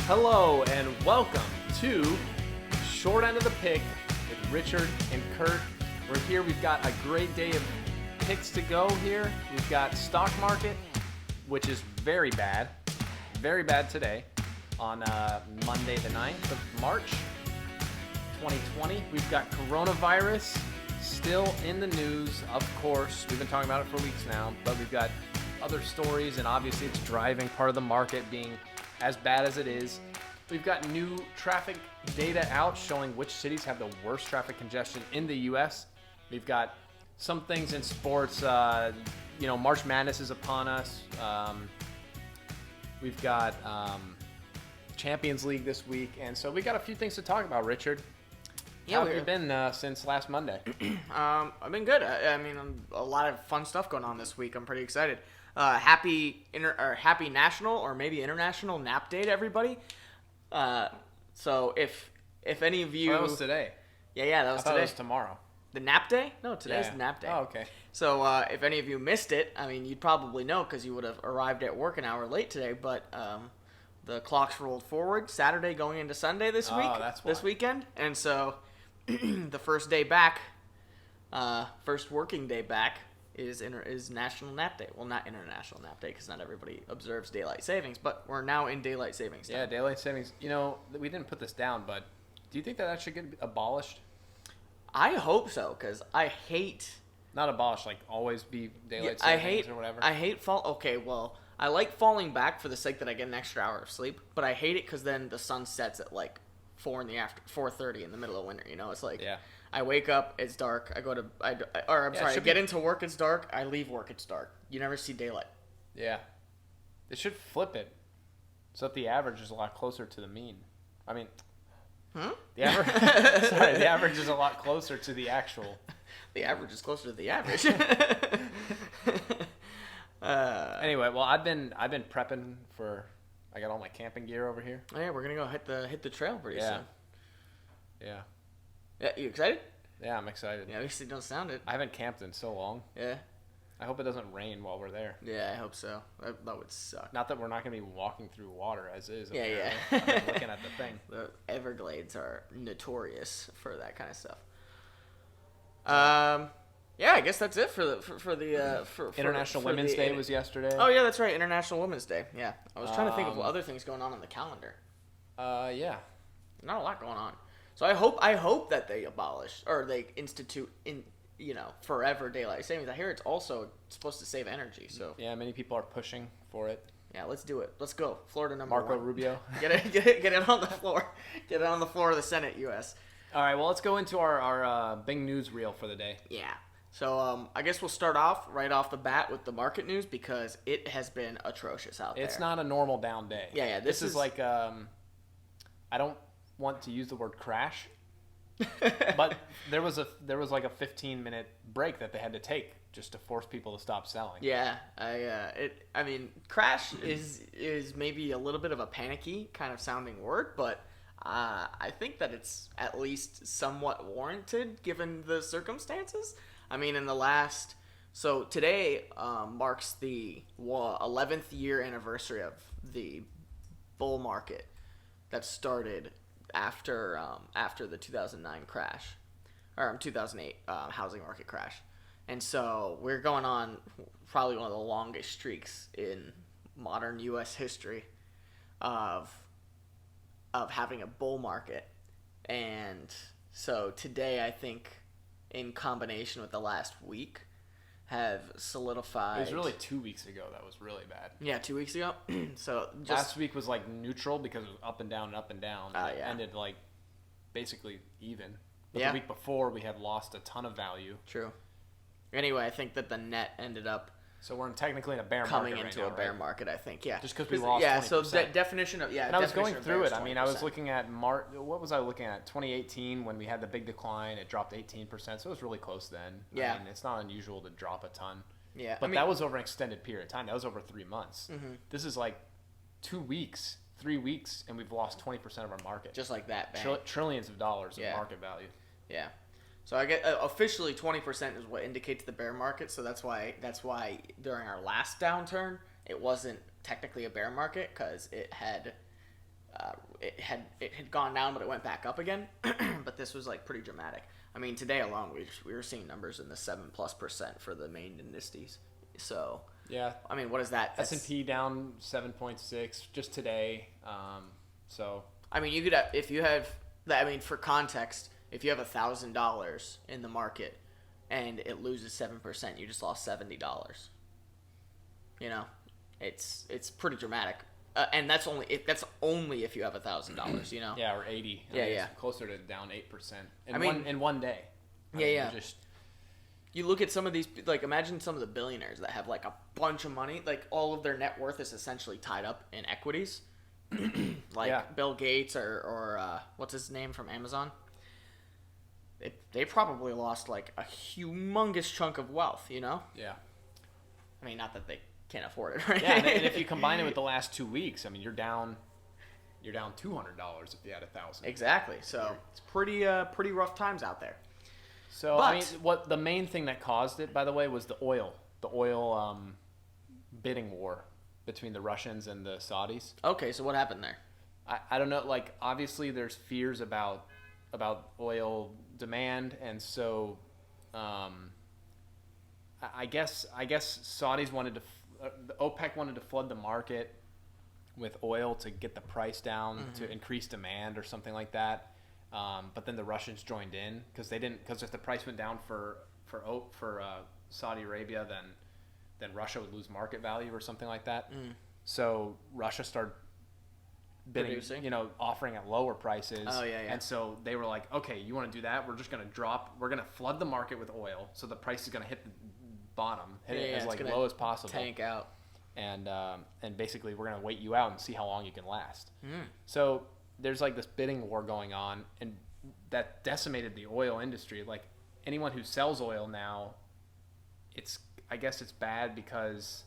Hello and welcome to Short End of the Pick with Richard and Kurt. We're here. We've got a great day of picks to go here. We've got stock market, which is very bad today on Monday the 9th of March, 2020. We've got coronavirus still in the news, of course. We've been talking about it for weeks now, but we've got other stories, and obviously it's driving part of the market being as bad as it is. We've got new traffic data out showing which cities have the worst traffic congestion in the U.S. We've got some things in sports. March Madness is upon us. We've got Champions League this week, and so we got a few things to talk about, Richard. Yeah, How have you been since last Monday? I've been good. I mean, a lot of fun stuff going on this week. I'm pretty excited. Happy National or maybe International Nap Day to everybody. So if any of you, that was today. Yeah, that was today. It was tomorrow. The Nap Day? No, today's the Nap Day. Oh, okay. So if any of you missed it, I mean, you'd probably know because you would have arrived at work an hour late today. But the clocks rolled forward. Saturday going into Sunday this week. Oh, that's why. This weekend, and so the first day back, first working day back is National Nap Day. Well, not International Nap Day because not everybody observes daylight savings, but we're now in daylight savings time. Yeah, daylight savings. You know, we didn't put this down, but do you think that should get abolished? I hope so because I hate. Not abolished, like always be daylight savings or whatever. I hate fall. Okay, well, I like falling back for the sake that I get an extra hour of sleep, but I hate it because then the sun sets at like 4:30 in the middle of winter. You know, it's like. Yeah. I wake up, it's dark. I get into work, it's dark. I leave work, it's dark. You never see daylight. Yeah. They should flip it so that the average is a lot closer to the mean. I mean, the average is a lot closer to the actual. The average is closer to the average. Anyway, well, I've been prepping for. I got all my camping gear over here. Oh yeah, we're gonna go hit the trail pretty soon. Yeah. Yeah, you excited? Yeah, I'm excited. Yeah, obviously don't sound it. I haven't camped in so long. Yeah. I hope it doesn't rain while we're there. Yeah, I hope so. That would suck. Not that we're not going to be walking through water as is. Yeah. I've been looking at the thing. The Everglades are notorious for that kind of stuff. Yeah, I guess that's it for the International Women's Day was yesterday. Oh yeah, that's right, International Women's Day. Yeah, I was trying to think of other things going on the calendar. Yeah. Not a lot going on. So I hope that they abolish or they institute forever daylight savings. I hear it's also supposed to save energy. So yeah, many people are pushing for it. Yeah, let's do it. Let's go. Florida number Marco 1. Rubio. Get it on the floor. Get it on the floor of the Senate, U.S. All right, well, let's go into our big news reel for the day. Yeah. So I guess we'll start off right off the bat with the market news because it has been atrocious out there. It's not a normal down day. Yeah. This is like I don't want to use the word crash, but there was like a 15-minute break that they had to take just to force people to stop selling. Yeah, I mean, crash is maybe a little bit of a panicky kind of sounding word, but I think that it's at least somewhat warranted given the circumstances. I mean, so today marks the 11th year anniversary of the bull market that started after the 2009 crash, or 2008 housing market crash. And so we're going on probably one of the longest streaks in modern U.S. history of having a bull market. And so today, I think, in combination with the last week, have solidified. It was really 2 weeks ago that was really bad. Yeah, 2 weeks ago. So last week was like neutral because it was up and down and up and down. It yeah. ended like basically even. But Yeah. the week before we had lost a ton of value. True. Anyway, I think that the net ended up So we're technically in a bear coming market into right now, a bear right? market, I think. Yeah. Just because we lost 20%. Yeah, so definition of And I was going through it. I mean, I was 20%. looking at what was I looking at? 2018 when we had the big decline, it dropped 18%. So it was really close then. Yeah. I mean, it's not unusual to drop a ton. Yeah. But that was over an extended period of time. That was over 3 months. Mm-hmm. This is like 2 weeks, 3 weeks, and we've lost 20% of our market. Just like that, bang. Trillions of dollars Yeah. of market value. Yeah. So I get officially 20% is what indicates the bear market. So that's why during our last downturn it wasn't technically a bear market because it had it had gone down, but it went back up again. But this was like pretty dramatic. I mean, today alone, we were seeing numbers in the 7+% for the main indices. So Yeah. I mean, what is that? S&P down 7.6 just today. So I mean, you could have, if you have, I mean, for context, if you have $1,000 in the market and it loses 7%, you just lost $70. You know, it's pretty dramatic, and that's only if you have $1,000. You know. Yeah, or 80. Yeah, it's closer to down 8%. In one day. Yeah. You look at some of these, like, imagine some of the billionaires that have like a bunch of money, like all of their net worth is essentially tied up in equities. Like Bill Gates or what's his name from Amazon. They probably lost like a humongous chunk of wealth, you know? Yeah. I mean, not that they can't afford it, right? Yeah, and if you combine it with the last 2 weeks, I mean, you're down $200 if you had 1,000. Exactly. So it's pretty rough times out there. So I mean, what the main thing that caused it, by the way, was the oil bidding war between the Russians and the Saudis. Okay, so what happened there? I don't know. Like, obviously, there's fears about oil demand, and so I guess Saudis wanted to, the OPEC wanted to flood the market with oil to get the price down to increase demand or something like that. But then the Russians joined in because if the price went down for Saudi Arabia, then Russia would lose market value or something like that. So Russia started bidding, Producing. Offering at lower prices. Oh, yeah. And so they were like, okay, you want to do that? We're just going to flood the market with oil. So the price is going to hit the bottom, hit it as low as possible. Tank out. And basically we're going to wait you out and see how long you can last. So there's like this bidding war going on, and that decimated the oil industry. Like, anyone who sells oil now, I guess it's bad because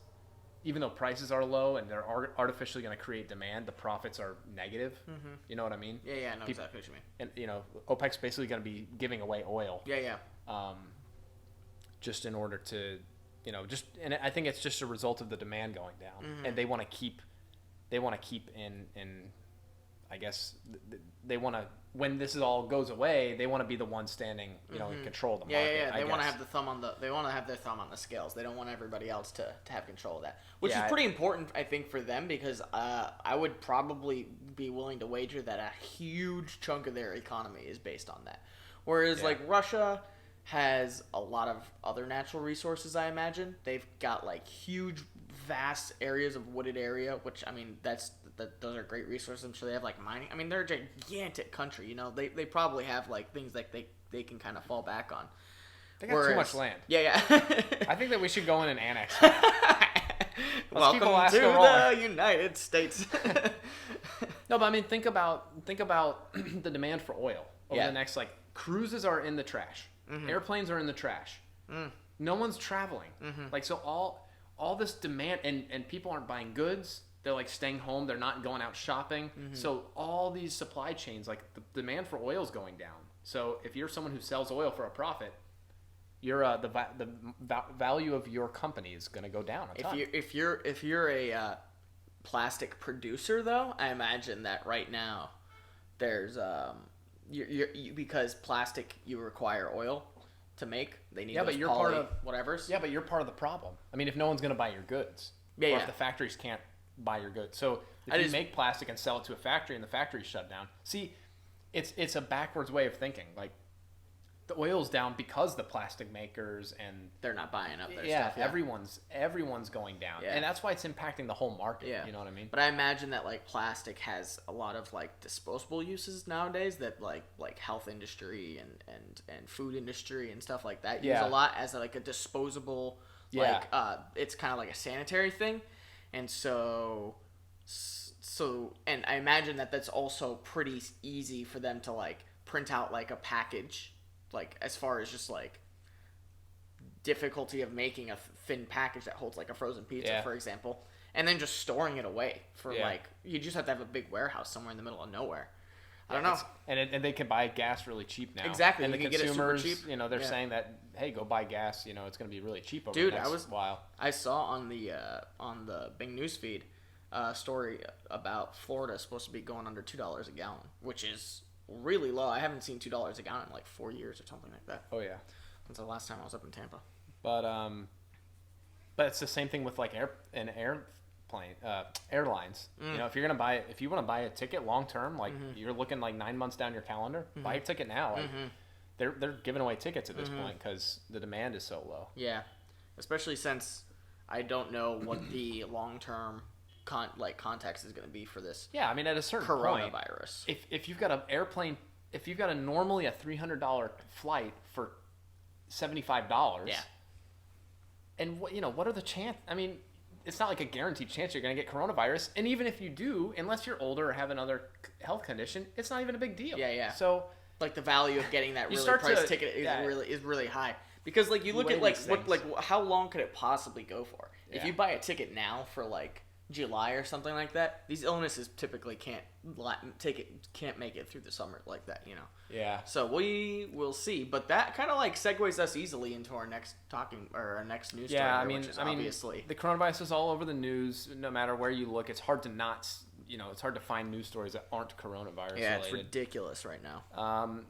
even though prices are low and they're artificially going to create demand, the profits are negative. You know what I mean? Yeah, I know exactly what you mean. And OPEC's basically going to be giving away oil. Yeah. Just in order to, and I think it's just a result of the demand going down, and they want to keep in. I guess they want to, when this all goes away, they want to be the one standing, in control of the market. Yeah. They want to have their thumb on the scales. They don't want everybody else to have control of that, which is pretty important, I think, for them, because I would probably be willing to wager that a huge chunk of their economy is based on that. Whereas like Russia has a lot of other natural resources, I imagine. They've got like huge, vast areas of wooded area, which, I mean, those are great resources. I'm sure they have like mining. I mean, they're a gigantic country, They probably have like things like they can kind of fall back on. They got too much land. Yeah. I think that we should go in and annex. Welcome to the United States. No, but I mean, think about the demand for oil over the next, like, cruises are in the trash. Airplanes are in the trash. No one's traveling. Like, so all this demand, and people aren't buying goods. They're like staying home. They're not going out shopping. So all these supply chains, like, the demand for oil is going down. So if you're someone who sells oil for a profit, your the value of your company is going to go down a ton. If you're a plastic producer, though, I imagine that right now there's because plastic, you require oil to make. They need but you're part of whatever's. Yeah, but you're part of the problem. I mean, if no one's going to buy your goods, or if the factories can't buy your goods, so if you make plastic and sell it to a factory and the factory's shut down, see, it's a backwards way of thinking. Like, the oil's down because the plastic makers and they're not buying up their stuff. Yeah, everyone's going down, and that's why it's impacting the whole market. Yeah. You know what I mean? But I imagine that like plastic has a lot of like disposable uses nowadays that like health industry and food industry and stuff like that use a lot as like a disposable. Like it's kind of like a sanitary thing, and so and I imagine that that's also pretty easy for them to like print out like a package. Like, as far as just like difficulty of making a thin package that holds like a frozen pizza, for example, and then just storing it away for like, you just have to have a big warehouse somewhere in the middle of nowhere. I don't know. And they can buy gas really cheap now. Exactly. And the consumers, get it super cheap. They're saying that, hey, go buy gas. It's going to be really cheap over the next while. I saw on the Bing news feed, story about Florida supposed to be going under $2 a gallon, which is really low. I haven't seen $2 a gallon in like 4 years or something like that. Oh yeah. Since the last time I was up in Tampa. But it's the same thing with like airlines. You know, if you want to buy a ticket long term, like you're looking like 9 months down your calendar, buy a ticket now. Like, they're giving away tickets at this point because the demand is so low. Yeah, especially since I don't know what the long term context is going to be for this. Yeah, I mean, at a certain coronavirus. Point, if you've got an airplane, if you've got normally a $300 flight for $75, yeah, and what are the chances? I mean, it's not like a guaranteed chance you're going to get coronavirus, and even if you do, unless you're older or have another health condition, it's not even a big deal. Yeah. So, like, the value of getting that really priced ticket is really high. Because like you look at how long could it possibly go for? If you buy a ticket now for like July or something like that, these illnesses typically can't make it through the summer like that, Yeah. So we will see, but that kind of like segues us easily into our next news story. Yeah, which is obviously the coronavirus is all over the news. No matter where you look, it's hard to it's hard to find news stories that aren't coronavirus related. It's ridiculous right now.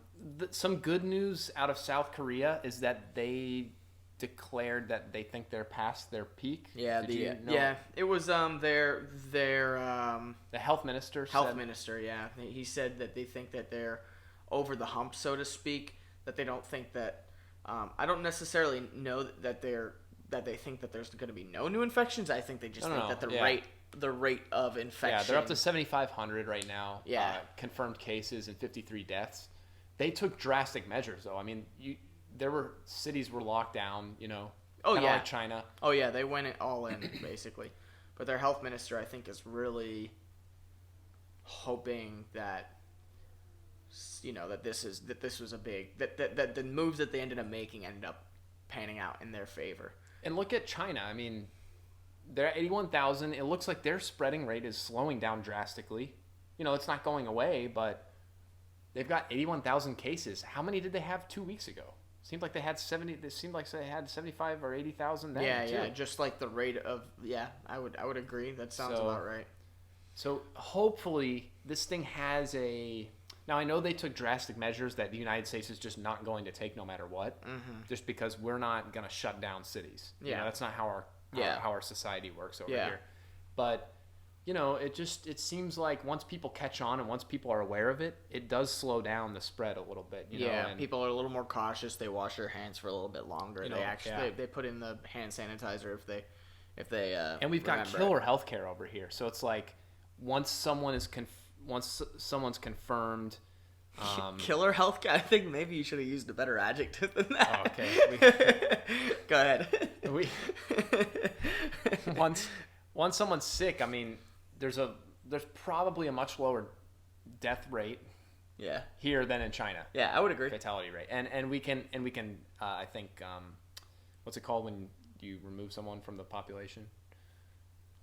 Some good news out of South Korea is that they declared that they think they're past their peak. Yeah, it was their the health minister. Yeah, he said that they think that they're over the hump, so to speak. That they don't think that. I don't necessarily know that they think that there's going to be no new infections. I think they just think that the rate of infection. Yeah, they're up to 7,500 right now. Yeah, confirmed cases and 53 deaths. They took drastic measures, though. I mean, there were cities were locked down. Like China. Oh yeah, they went all in basically. But their health minister, I think, is really hoping that that this was a big that the moves that they ended up making ended up panning out in their favor. And look at China. I mean, they're at 81,000. It looks like their spreading rate is slowing down drastically. It's not going away, but they've got 81,000 cases. How many did they have 2 weeks ago? Seemed like they had 70. It seemed like they had 75 or 80,000 then. Yeah, just like the rate of I would agree. That sounds about right. So hopefully this thing has a. Now I know they took drastic measures that the United States is just not going to take no matter what, just because we're not going to shut down cities. Yeah, that's not how our society works over here. But it seems like once people catch on and once people are aware of it, it does slow down the spread a little bit. People are a little more cautious. They wash their hands for a little bit longer. They put in the hand sanitizer if they and we've got killer healthcare over here. So it's like once someone's confirmed. Killer healthcare. I think maybe you should have used a better adjective than that. Oh, okay. Go ahead. Once someone's sick, I mean, there's probably a much lower death rate here than in China. Yeah, I would agree. Fatality rate. And we can I think what's it called when you remove someone from the population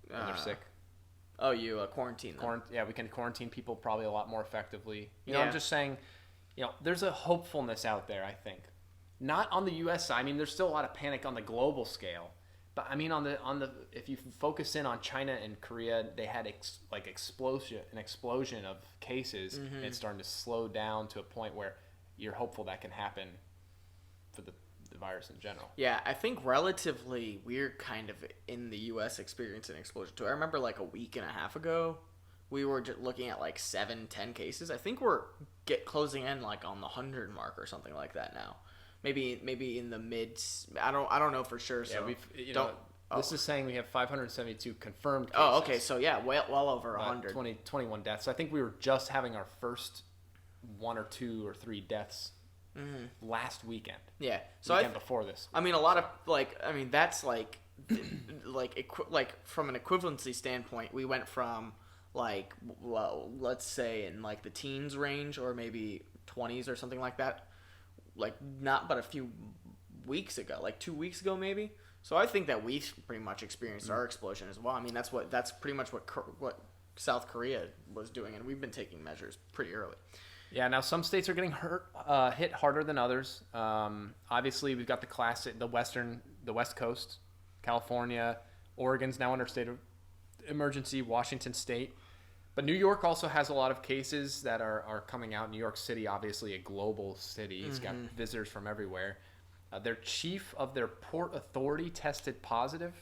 when they're sick? Oh, you quarantine them. Yeah, we can quarantine people probably a lot more effectively. I'm just saying, there's a hopefulness out there, I think. Not on the U.S. side. I mean, there's still a lot of panic on the global scale. But I mean, on the if you focus in on China and Korea, they had an explosion of cases. And it's starting to slow down to a point where you're hopeful that can happen for the virus in general. Yeah, I think relatively we're kind of in the U.S. experiencing an explosion too. I remember like a week and a half ago, we were just looking at like 7-10 cases. I think we're closing in like on the 100 mark or something like that now. Maybe in the mid. I don't know for sure. So this is saying we have 572 confirmed cases. Oh, okay. So yeah, well over 100. 21 deaths. I think we were just having our first 1 or 2 or 3 deaths last weekend. Yeah. So weekend before this. I mean, a lot of that's like from an equivalency standpoint, we went from let's say in like the teens range or maybe 20s or something like that. Like not but a few weeks ago, like 2 weeks ago maybe. So I think that we've pretty much experienced our explosion as well. I mean, that's pretty much what South Korea was doing, and we've been taking measures pretty early. Yeah, now some states are getting hit harder than others. Obviously, we've got the West Coast, California, Oregon's now under state of emergency, Washington State. But New York also has a lot of cases that are coming out. New York City, obviously a global city. It's got visitors from everywhere. Their chief of their port authority tested positive.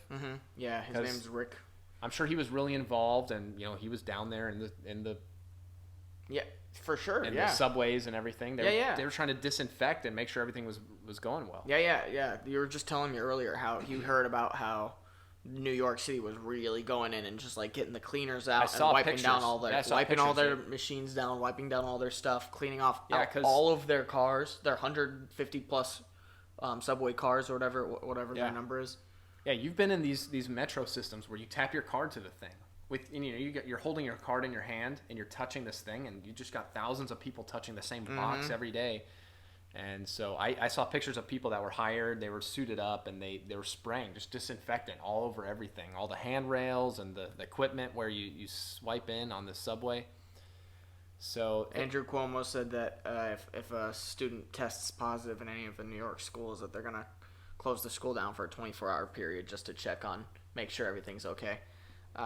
Yeah, his name's Rick. I'm sure he was really involved, and he was down there in the yeah, for sure. the subways and everything. Yeah. They were trying to disinfect and make sure everything was going well. Yeah. You were just telling me earlier how you heard about how New York City was really going in and just like getting the cleaners out and wiping down all their machines down, wiping down all their stuff, cleaning off all of their cars, their 150 plus subway cars or whatever their number is. Yeah, you've been in these metro systems where you tap your card to the thing. You're holding your card in your hand and you're touching this thing, and you just got thousands of people touching the same box every day. And so I saw pictures of people that were hired. They were suited up, and they were spraying just disinfectant all over everything, all the handrails and the equipment where you swipe in on the subway. So Andrew Cuomo said that if a student tests positive in any of the New York schools, that they're gonna close the school down for a 24-hour period just to make sure everything's okay.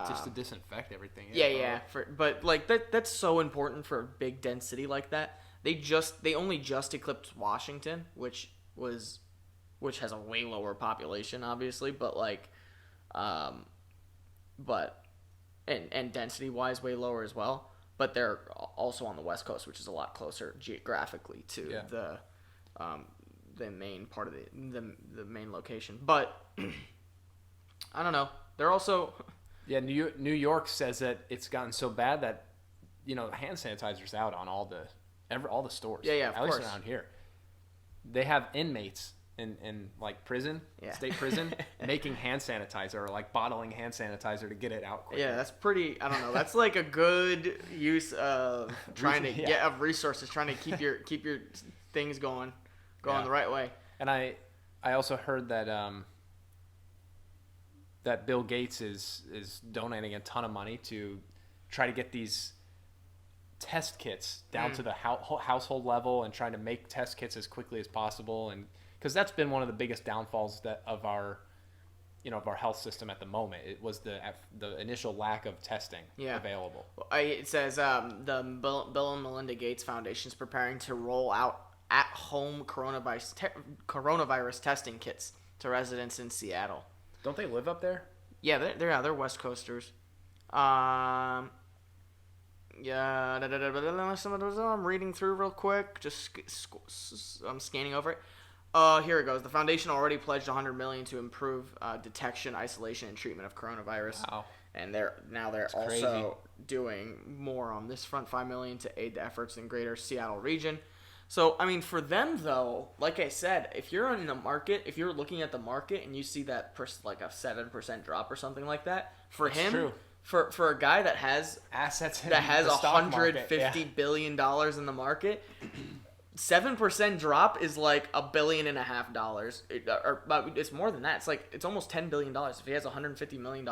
Just to disinfect everything. Yeah. But like that's so important for a big dense city like that. They only just eclipsed Washington, which has a way lower population, obviously, but like, and density wise way lower as well. But they're also on the West Coast, which is a lot closer geographically to the main part of the main location. But I don't know. They're also New York says that it's gotten so bad that hand sanitizer's out on all the stores. Yeah, at least around here. They have inmates in like prison, state prison, making hand sanitizer or like bottling hand sanitizer to get it out quickly. Yeah, that's pretty. I don't know. That's like a good use of trying to get of resources, trying to keep your things going the right way. And I also heard that that Bill Gates is donating a ton of money to try to get these test kits down to the household level and trying to make test kits as quickly as possible, and because that's been one of the biggest downfalls of our health system at the moment. It was the initial lack of testing available. It says the Bill and Melinda Gates Foundation is preparing to roll out at-home coronavirus testing kits to residents in Seattle. Don't they live up there? Yeah, they're West Coasters. Some of those I'm reading through real quick. I'm scanning over it. Here it goes. The foundation already pledged $100 million to improve detection, isolation, and treatment of coronavirus. Wow. And they're also doing more on this front, $5 million to aid the efforts in greater Seattle region. So, I mean, for them, though, like I said, if you're in the market, if you're looking at the market and you see that like a 7% drop or something like that, for a guy that has assets that has $150 billion in the market, 7% drop is like $1.5 billion. It's more than that. It's almost $10 billion. If he has $150 million,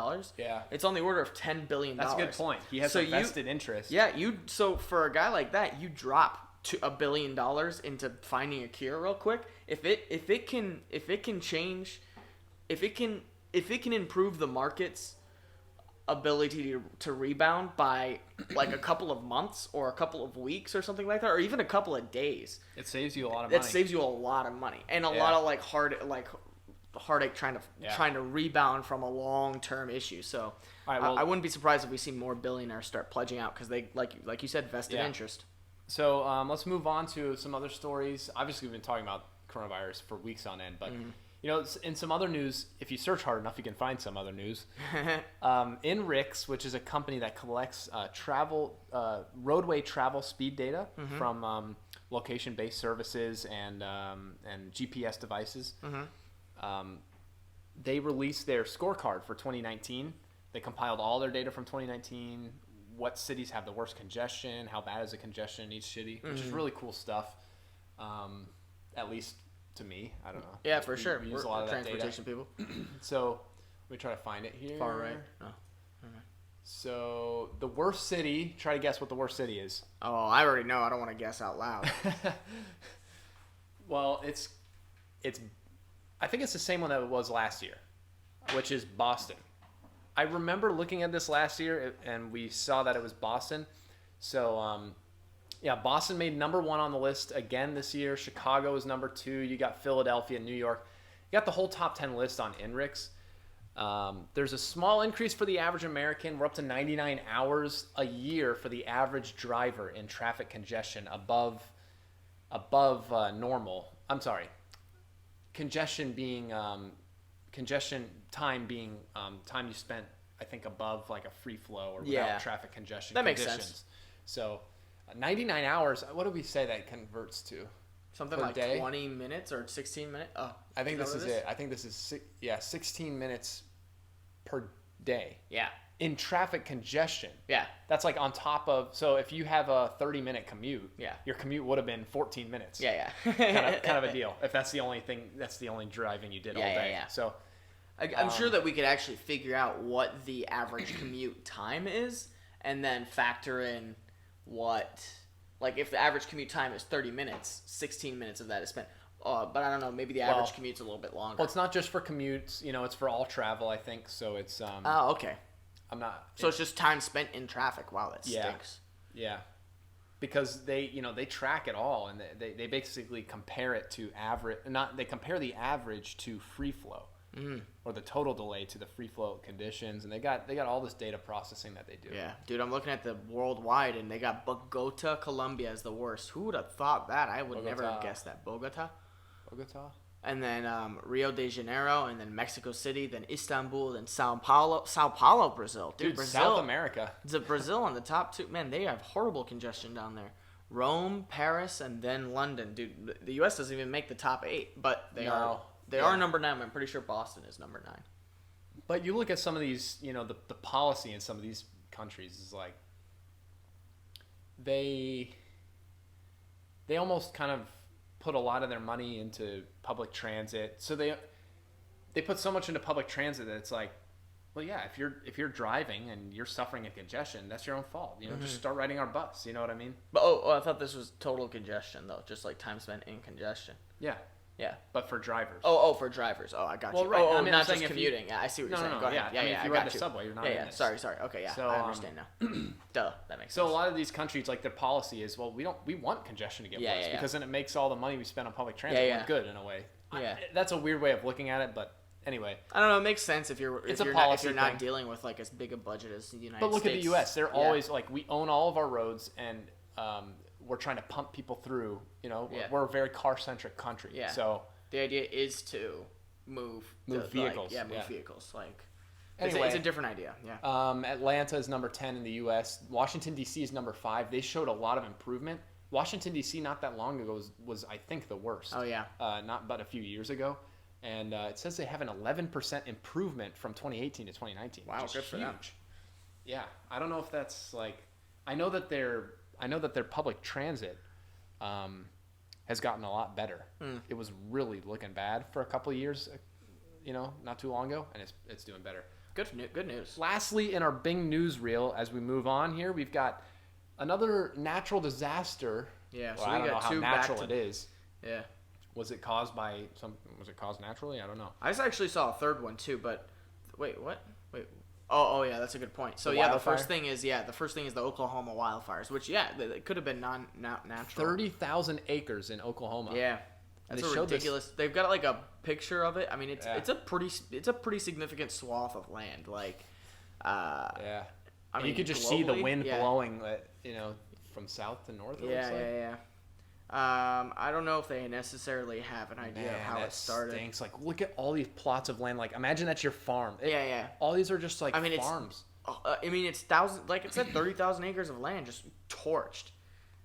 it's on the order of $10 billion. That's a good point. He has vested interest. Yeah, so for a guy like that, you drop to $1 billion into finding a cure real quick. If it can improve the market's ability to rebound by like a couple of months or a couple of weeks or something like that, or even a couple of days, it saves you a lot of money. It saves you a lot of money and a lot of heartache trying to rebound from a long-term issue. So I wouldn't be surprised if we see more billionaires start pledging out because they like you said, vested interest. So let's move on to some other stories. Obviously, we've been talking about coronavirus for weeks on end, but in some other news, if you search hard enough, you can find some other news. INRIX, which is a company that collects roadway travel speed data from location-based services and GPS devices. They released their scorecard for 2019. They compiled all their data from 2019. What cities have the worst congestion, how bad is the congestion in each city, which is really cool stuff, at least to me. I don't know. Yeah, for sure. We use a lot of that transportation data. People. So let me try to find it here. Far right. Oh. So the worst city, try to guess what the worst city is. Oh, I already know. I don't want to guess out loud. Well, I think it's the same one that it was last year, which is Boston. I remember looking at this last year, and we saw that it was Boston. So, yeah, Boston made number 1 on the list again this year. Chicago is number 2. You got Philadelphia, New York. You got the whole top 10 list on INRIX. There's a small increase for the average American. We're up to 99 hours a year for the average driver in traffic congestion above normal. I'm sorry. Congestion time being time you spent, I think, above like a free flow or without traffic congestion that conditions. Makes sense. So 99 hours, what do we say that converts to? Something like day? 20 minutes or 16 minutes? Oh, I think this is it. I think this is 16 minutes per day. Yeah. In traffic congestion. Yeah. That's like on top of, so if you have a 30-minute commute, your commute would have been 14 minutes. Yeah. kind of a deal. If that's the only driving you did all day. Yeah. So I'm sure that we could actually figure out what the average commute time is and then factor in what, like if the average commute time is 30 minutes, 16 minutes of that is spent. But I don't know, maybe the average commute's a little bit longer. Well, it's not just for commutes, it's for all travel, I think. So it's Oh, okay. I'm not. So it's just time spent in traffic. Wow, that stinks. Yeah. Because they track it all, and they basically compare it to average. They compare the average to free flow, or the total delay to the free flow conditions, and they got all this data processing that they do. Yeah, dude, I'm looking at the worldwide, and they got Bogota, Colombia as the worst. Who would have thought that? I would never have guessed that. Bogota. And then Rio de Janeiro, and then Mexico City, then Istanbul, then Sao Paulo, Brazil. Dude, Brazil, South America. Brazil on the top 2. Man, they have horrible congestion down there. Rome, Paris, and then London. Dude, the U.S. doesn't even make the top 8, but they are number 9. I'm pretty sure Boston is number 9. But you look at some of these, the policy in some of these countries is like they almost kind of put a lot of their money into public transit. So they put so much into public transit that it's like, well, yeah, if you're driving and you're suffering a congestion, that's your own fault. Just start riding our bus. You know what I mean? But I thought this was total congestion though, just like time spent in congestion. Yeah. Yeah. But for drivers. Oh, for drivers. Oh, I got you. Right. Oh, not just commuting. Yeah, I see what you're saying. No, Go ahead. Yeah, if you ride the subway, you're not in this. Sorry. Okay, yeah. So, I understand now. Duh, that makes sense. So a lot of these countries, like their policy is, well, we want congestion to get worse because then it makes all the money we spend on public transit look good in a way. Yeah. That's a weird way of looking at it, but anyway. I don't know. It makes sense if you're not dealing with like as big a budget as the United States. But look at the U.S. They're always like, we own all of our roads, and we're trying to pump people through. We're a very car-centric country. Yeah. So the idea is to move vehicles. Move vehicles. Like, anyway, it's a different idea. Yeah. Atlanta is number 10 in the U.S. Washington, D.C. is number 5. They showed a lot of improvement. Washington, D.C. not that long ago was I think, the worst. Oh, yeah. Not but a few years ago. And it says they have an 11% improvement from 2018 to 2019. Wow, good for them. Yeah. I don't know if that's like... I know that their public transit has gotten a lot better. It was really looking bad for a couple of years, not too long ago, and it's doing better. Good news. Lastly, in our Bing newsreel, as we move on here, we've got another natural disaster. Yeah, so I don't know how natural it is. Yeah. Was it caused naturally? I don't know. I just actually saw a third one too, but wait, what? Wait. Oh yeah, that's a good point. So the first thing is the Oklahoma wildfires, which it could have been not natural. 30,000 acres in Oklahoma. Yeah. That's ridiculous. They've got like a picture of it. I mean, it's a pretty significant swath of land. Like, yeah. I mean, you could just see the wind blowing, from south to north. Yeah. I don't know if they necessarily have an idea of how it started. Stinks. Like, look at all these plots of land. Like, imagine that's your farm. Yeah. All these are just like farms. It's thousands. Like it said, 30,000 acres of land just torched.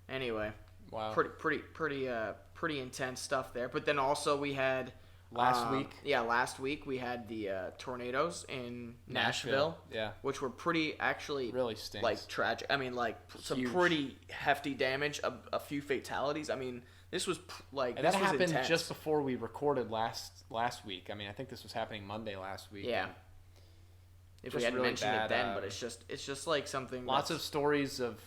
Anyway. Wow. Pretty intense stuff there. But then also we had last week we had the tornadoes in Nashville. Yeah. Which were really stinks. Like tragic. I mean, like some pretty hefty damage, a few fatalities. I mean, this was that happened intense. Just before we recorded last week. I mean, I think this was happening Monday last week. Yeah. If we hadn't mentioned it then, but it's just like something. Lots of stories of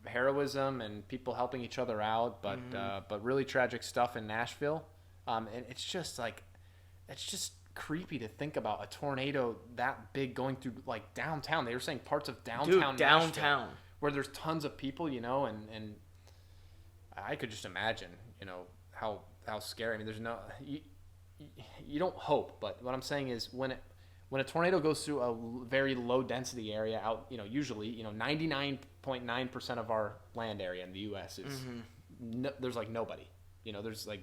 heroism and people helping each other out, but really tragic stuff in Nashville, and it's just creepy to think about a tornado that big going through like downtown. They were saying parts of downtown. Dude, downtown. Nashville, where there's tons of people, and I could just imagine, how scary. I mean, there's no you don't hope, but what I'm saying is when a tornado goes through a very low density area out, usually, 99.9% of our land area in the U.S. is there's like nobody. There's like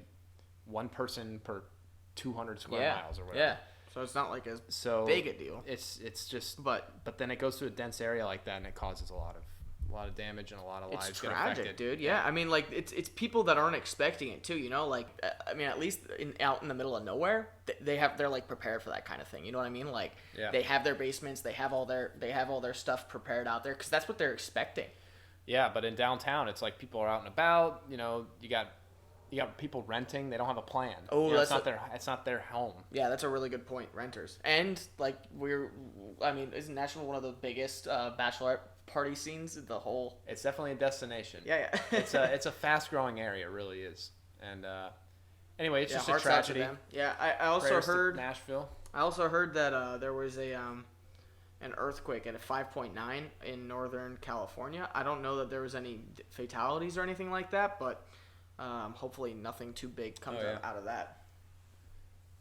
one person per 200 square miles or whatever. Yeah. So it's not like as big a deal. It's just but then it goes through a dense area like that and it causes a lot of damage and a a lot of lives get affected. It's tragic, dude. Yeah. I mean, like it's people that aren't expecting it too. Like I mean, at least out in the middle of nowhere, they're like prepared for that kind of thing. You know what I mean? Like they have their basements, they have all their stuff prepared out there because that's what they're expecting. Yeah, but in downtown, it's like people are out and about. You got people renting. They don't have a plan. Oh, it's not their home. Yeah, that's a really good point. Renters. And like isn't Nashville one of the biggest bachelorette party scenes in the whole? It's definitely a destination. Yeah. it's a fast growing area, it really is. And anyway, it's just a hearts out to tragedy. them. Yeah, I also heard Nashville. I also heard that there was an earthquake at a 5.9 in Northern California. I don't know that there was any fatalities or anything like that, but hopefully nothing too big comes out of that.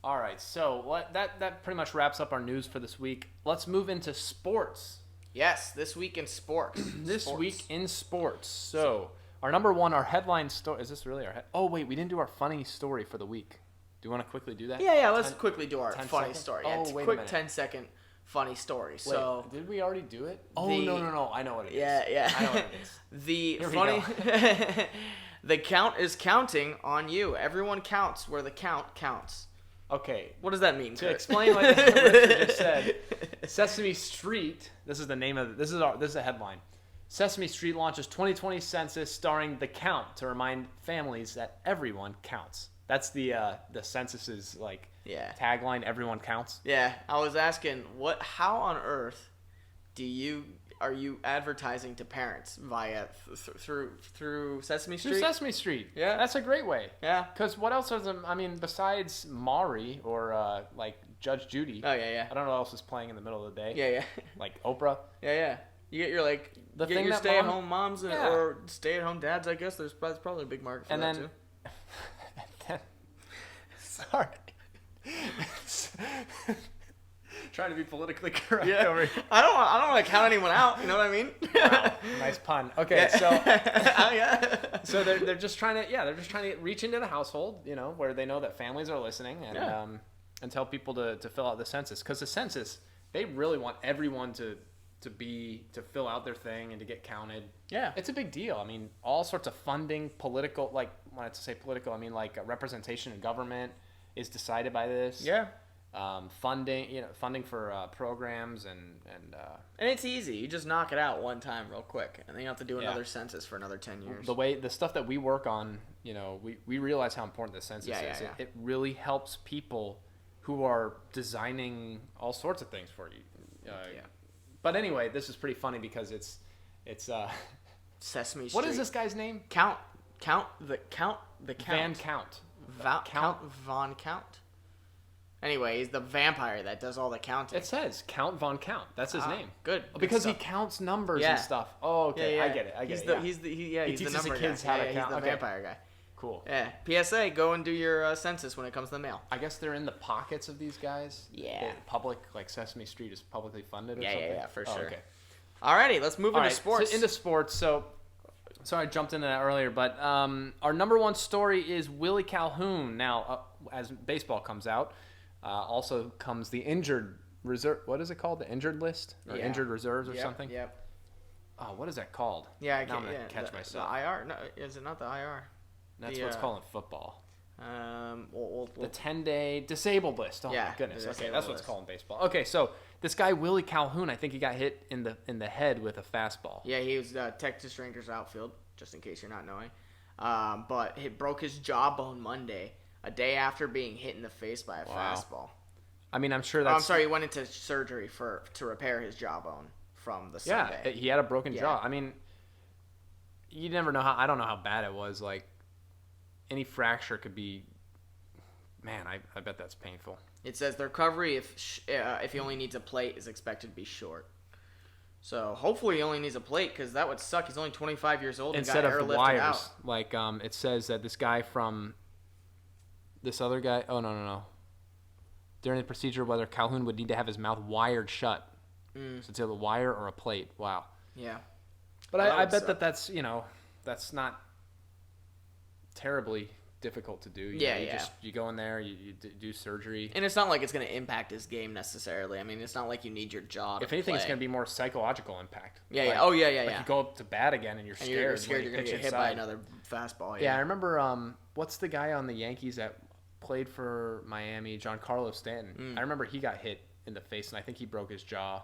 All right, so that pretty much wraps up our news for this week. Let's move into sports. Yes, this week in sports. Week in sports. So our number one, our headline story. Is this really our Oh, wait, we didn't do our funny story for the week. Do you want to quickly do that? Yeah, let's quickly do our funny story. Yeah, wait quick a minute. 10-second funny story. Wait, so did we already do it? No. I know what it is. Yeah. I know what it is. The funny the count is counting on you. Everyone counts where the count counts. Okay. What does that mean? To explain what Richard just said, Sesame Street, this is the name of it. This is a headline. Sesame Street launches 2020 census starring The Count to remind families that everyone counts. That's the census's tagline, everyone counts. Yeah, I was asking how on earth are you advertising to parents via through Sesame Street? Through Sesame Street. Yeah. That's a great way. Yeah. Because what else is besides Maury or Judge Judy? Oh, yeah. I don't know what else is playing in the middle of the day. Yeah. Like Oprah. Yeah. You get your stay-at-home moms or stay-at-home dads, I guess. That's probably a big market for that, too. Sorry. Trying to be politically correct over here. I don't want to count anyone out. You know what I mean? Wow, nice pun. Okay, so yeah. So they're just trying to reach into the household, where they know that families are listening, and tell people to fill out the census, because the census, they really want everyone to fill out their thing and to get counted. Yeah, it's a big deal. I mean, all sorts of funding, political, when I say political, I mean representation in government is decided by this. Yeah. Funding for programs and it's easy. You just knock it out one time real quick, and then you don't have to do another census for another 10 years. The stuff that we work on, we realize how important the census is. Yeah. It really helps people who are designing all sorts of things for you. But anyway, this is pretty funny because it's Sesame Street. What is this guy's name? Count the count. Van Count. Count Von Count. Anyway, he's the vampire that does all the counting. It says Count Von Count. That's his name. Good. Because he counts numbers and stuff. Oh, okay. Yeah. I get it. He's the teaches number the kids guy. how to count. He's the vampire guy. Cool. Yeah. PSA, go and do your census when it comes to the mail. I guess they're in the pockets of these guys. Yeah. Public, like Sesame Street is publicly funded or something? Yeah, for sure. Okay. Alrighty, let's move into sports. So into sports. So, sorry I jumped into that earlier, but our number one story is Willie Calhoun. Now, as baseball comes out, also comes the injured reserve. What is it called? The injured list? Or injured reserves or something? Yep. Oh, what is that called? Yeah, I'm going to catch myself. The IR? No, is it not the IR? That's what it's called in football. The the 10-day disabled list. Oh, my goodness. Okay, that's what it's called in baseball. Okay, so this guy, Willie Calhoun, I think he got hit in the head with a fastball. Yeah, he was Texas Rangers outfield, just in case you're not knowing. But he broke his jawbone Monday, a day after being hit in the face by a fastball. I mean, I'm sure that's... I'm sorry, he went into surgery to repair his jawbone from the Sunday. Yeah, he had a broken jaw. I mean, you never know I don't know how bad it was. Like, any fracture could be Man, I bet that's painful. It says the recovery if he only needs a plate is expected to be short. So hopefully he only needs a plate because that would suck. He's only 25 years old and Instead got of the airlifted wires, out. like it says that this guy from this other guy. Oh no. During the procedure, whether Calhoun would need to have his mouth wired shut. So it's either a wire or a plate. Wow. Yeah. But Well, I bet that's that's not terribly difficult to do. You go in there, you do surgery. And it's not like it's going to impact his game necessarily. I mean, it's not like you need your jaw to If anything, it's play. going to be more psychological impact. Yeah, Like, yeah. Oh, yeah. Like you go up to bat again and you're And scared. you're scared when you're you going to pitch get hit by inside. another fastball. Yeah, I remember, what's the guy on the Yankees that played for Miami, Giancarlo Stanton? I remember he got hit in the face, and I think he broke his jaw.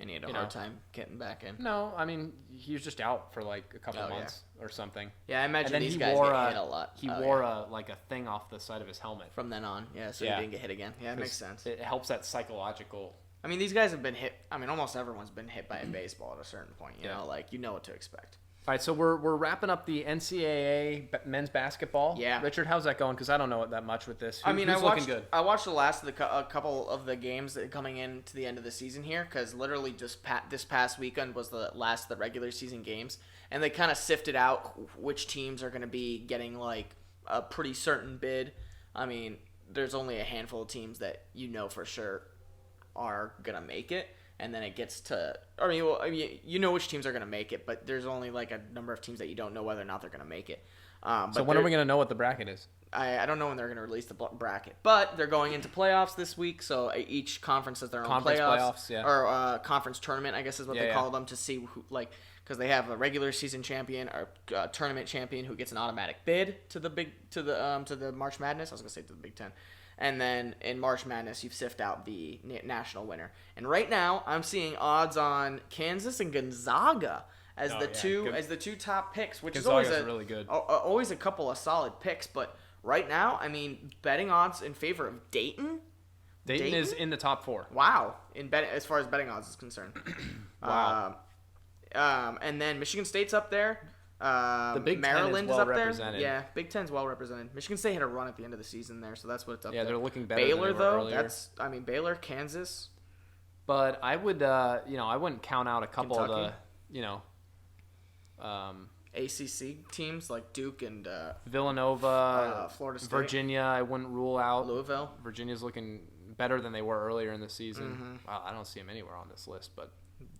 And he had a hard time getting back in. No, I mean, he was just out for like a couple months or something. Yeah, I imagine And then these he guys wore get hit a lot. He wore a thing off the side of his helmet. From then on, so he didn't get hit again. Yeah, it makes sense. It helps that psychological. I mean, these guys have been hit. I mean, almost everyone's been hit by a baseball at a certain point. You know, like you know what to expect. All right, so we're wrapping up the NCAA men's basketball. Yeah. Richard, how's that going? Because I don't know that much with this. I mean, who's looking good? I watched the last of a couple of the games that coming in to the end of the season here because literally just this past weekend was the last of the regular season games, and they kind of sifted out which teams are going to be getting like a pretty certain bid. I mean, there's only a handful of teams that you know for sure are going to make it. And then it gets to, you know which teams are going to make it, but there's only like a number of teams that you don't know whether or not they're going to make it. So when are we going to know what the bracket is? I don't know when they're going to release the bracket, but they're going into playoffs this week. So each conference has their own playoffs, or conference tournament, I guess is what they call them, to see who, like, because they have a regular season champion or tournament champion who gets an automatic bid to the March Madness. I was going to say to the Big Ten. And then in March Madness, you sift out the national winner. And right now, I'm seeing odds on Kansas and Gonzaga as the two top picks, which Gonzaga's is really good. Always a couple of solid picks. But right now, I mean, betting odds in favor of Dayton. Dayton is in the top 4. Wow, as far as betting odds is concerned. Wow. And then Michigan State's up there. The Big Maryland Ten is well up there. represented. Yeah, Big Ten's well represented. Michigan State had a run at the end of the season there, so that's what it's up there. Yeah, they're looking better Baylor, than they were though, earlier. Baylor, Kansas. But I would, I wouldn't count out a couple Kentucky. of the, ACC teams like Duke and Villanova, Florida State. Virginia. I wouldn't rule out. Louisville. Virginia's looking better than they were earlier in the season. Mm-hmm. Wow, I don't see them anywhere on this list, but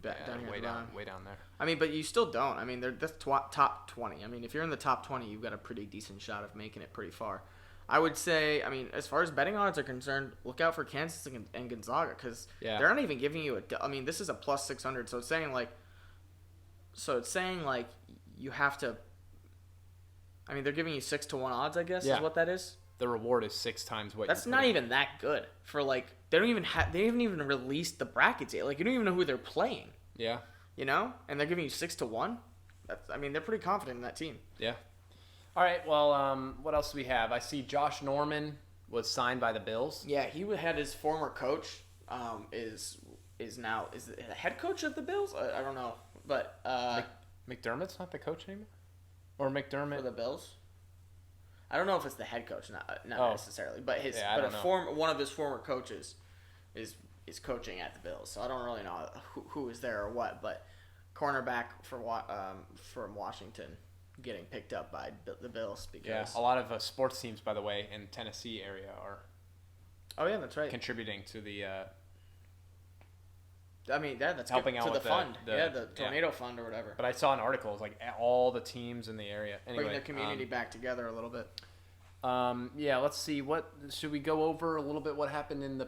way down there. I mean, but you still don't. I mean, that's top 20. I mean, if you're in the top 20, you've got a pretty decent shot of making it pretty far. I would say, I mean, as far as betting odds are concerned, look out for Kansas and Gonzaga because they're not even giving you I mean, this is a plus 600, so it's saying like you have to. I mean, they're giving you 6-1 odds, I guess, is what that is. The reward is 6 times what. That's not even that good for like. They haven't even released the brackets yet. Like you don't even know who they're playing. Yeah. You know, and they're giving you 6-1. I mean, they're pretty confident in that team. Yeah. All right. Well, what else do we have? I see Josh Norman was signed by the Bills. Yeah, he had his former coach. Is now the head coach of the Bills? I don't know, but McDermott's not the coach anymore, or McDermott for the Bills. I don't know if it's the head coach, not necessarily, but one of his former coaches is coaching at the Bills. So I don't really know who is there or what, but cornerback from Washington getting picked up by the Bills because a lot of sports teams, by the way, in Tennessee area are. Oh yeah, that's right. Contributing to the. I mean, that's helping good. out to with the fund, the tornado fund or whatever. But I saw an article, it was like all the teams in the area. Anyway, bring the community back together a little bit. Let's see. What should we go over a little bit? What happened in the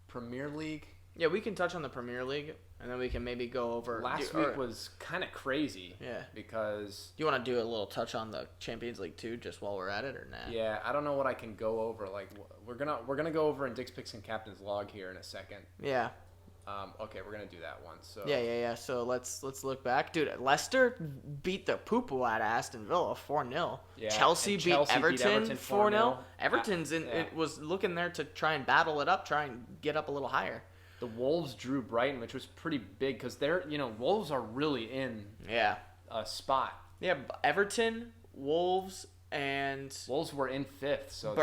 Premier League? Yeah, we can touch on the Premier League, and then we can maybe go over. Last week was kind of crazy. Yeah. Because. Do you want to do a little touch on the Champions League too, just while we're at it, or not? Yeah, I don't know what I can go over. Like we're gonna go over in Dick's Picks and Captain's Log here in a second. Yeah. Okay, we're gonna do that one. So yeah. So let's look back, dude. Leicester beat the poo-poo out of Aston Villa 4-0. Yeah, Chelsea beat Everton 4-0. Everton's It was looking there to try and battle it up, try and get up a little higher. The Wolves drew Brighton, which was pretty big because they're Wolves are really in a spot. Yeah, Everton, Wolves, and Wolves were in 5th, so